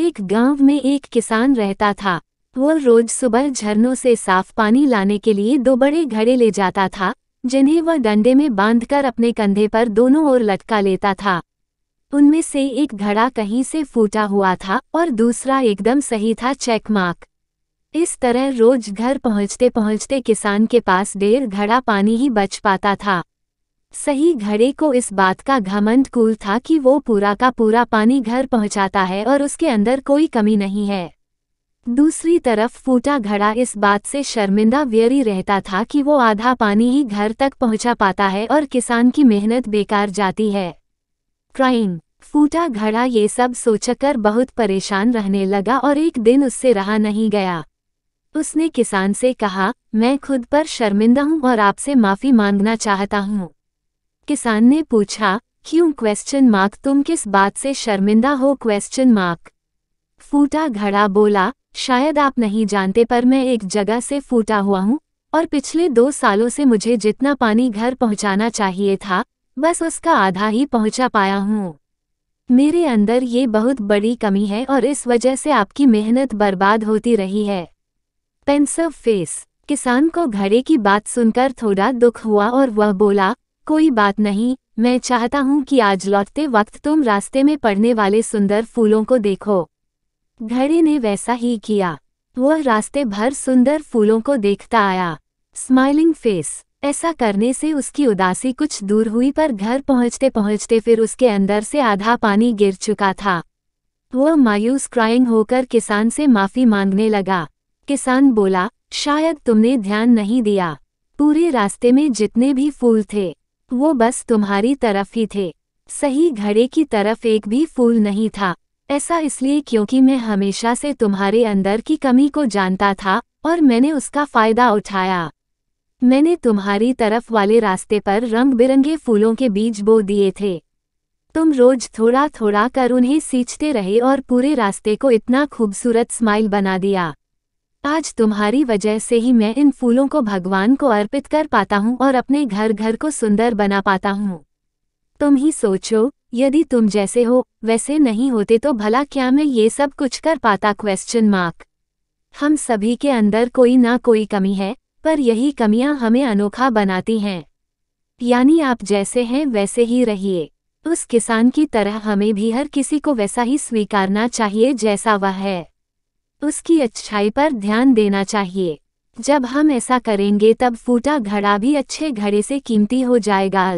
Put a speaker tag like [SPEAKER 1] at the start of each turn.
[SPEAKER 1] एक गांव में एक किसान रहता था। वो रोज सुबह झरनों से साफ पानी लाने के लिए 2 बड़े घड़े ले जाता था, जिन्हें वह डंडे में बांधकर अपने कंधे पर दोनों ओर लटका लेता था। उनमें से एक घड़ा कहीं से फूटा हुआ था और दूसरा एकदम सही था, चेक मार्क। इस तरह रोज घर पहुंचते पहुंचते किसान के पास 1.5 घड़ा पानी ही बच पाता था। सही घड़े को इस बात का घमंड कूल था कि वो पूरा का पूरा पानी घर पहुंचाता है और उसके अंदर कोई कमी नहीं है। दूसरी तरफ फूटा घड़ा इस बात से शर्मिंदा व्यरी रहता था कि वो आधा पानी ही घर तक पहुंचा पाता है और किसान की मेहनत बेकार जाती है। क्राइंग फूटा घड़ा ये सब सोचकर बहुत परेशान रहने लगा और एक दिन उससे रहा नहीं गया। उसने किसान से कहा, मैं खुद पर शर्मिंदा हूँ और आपसे माफ़ी मांगना चाहता हूँ। किसान ने पूछा, क्यों? तुम किस बात से शर्मिंदा हो? फूटा घड़ा बोला, शायद आप नहीं जानते पर मैं एक जगह से फूटा हुआ हूँ और पिछले 2 सालों से मुझे जितना पानी घर पहुँचाना चाहिए था, बस उसका आधा ही पहुँचा पाया हूँ। मेरे अंदर ये बहुत बड़ी कमी है और इस वजह से आपकी मेहनत बर्बाद होती रही है। पेंसिव फेस किसान को घड़े की बात सुनकर थोड़ा दुख हुआ और वह बोला, कोई बात नहीं, मैं चाहता हूँ कि आज लौटते वक्त तुम रास्ते में पड़ने वाले सुंदर फूलों को देखो। घड़े ने वैसा ही किया। वह रास्ते भर सुंदर फूलों को देखता आया। स्माइलिंग फेस ऐसा करने से उसकी उदासी कुछ दूर हुई, पर घर पहुँचते पहुँचते फिर उसके अंदर से आधा पानी गिर चुका था। वह मायूस क्राइंग होकर किसान से माफ़ी मांगने लगा। किसान बोला, शायद तुमने ध्यान नहीं दिया, पूरे रास्ते में जितने भी फूल थे वो बस तुम्हारी तरफ ही थे। सही घड़े की तरफ एक भी फूल नहीं था। ऐसा इसलिए क्योंकि मैं हमेशा से तुम्हारे अंदर की कमी को जानता था और मैंने उसका फ़ायदा उठाया। मैंने तुम्हारी तरफ वाले रास्ते पर रंग बिरंगे फूलों के बीज बो दिए थे। तुम रोज थोड़ा थोड़ा कर उन्हें सींचते रहे और पूरे रास्ते को इतना खूबसूरत स्माइल बना दिया। आज तुम्हारी वजह से ही मैं इन फूलों को भगवान को अर्पित कर पाता हूँ और अपने घर घर को सुंदर बना पाता हूँ। तुम ही सोचो, यदि तुम जैसे हो वैसे नहीं होते तो भला क्या मैं ये सब कुछ कर पाता? हम सभी के अंदर कोई ना कोई कमी है, पर यही कमियां हमें अनोखा बनाती हैं। यानी आप जैसे हैं वैसे ही रहिए। उस किसान की तरह हमें भी हर किसी को वैसा ही स्वीकारना चाहिए जैसा वह है। उसकी अच्छाई पर ध्यान देना चाहिए। जब हम ऐसा करेंगे तब फूटा घड़ा भी अच्छे घड़े से कीमती हो जाएगा।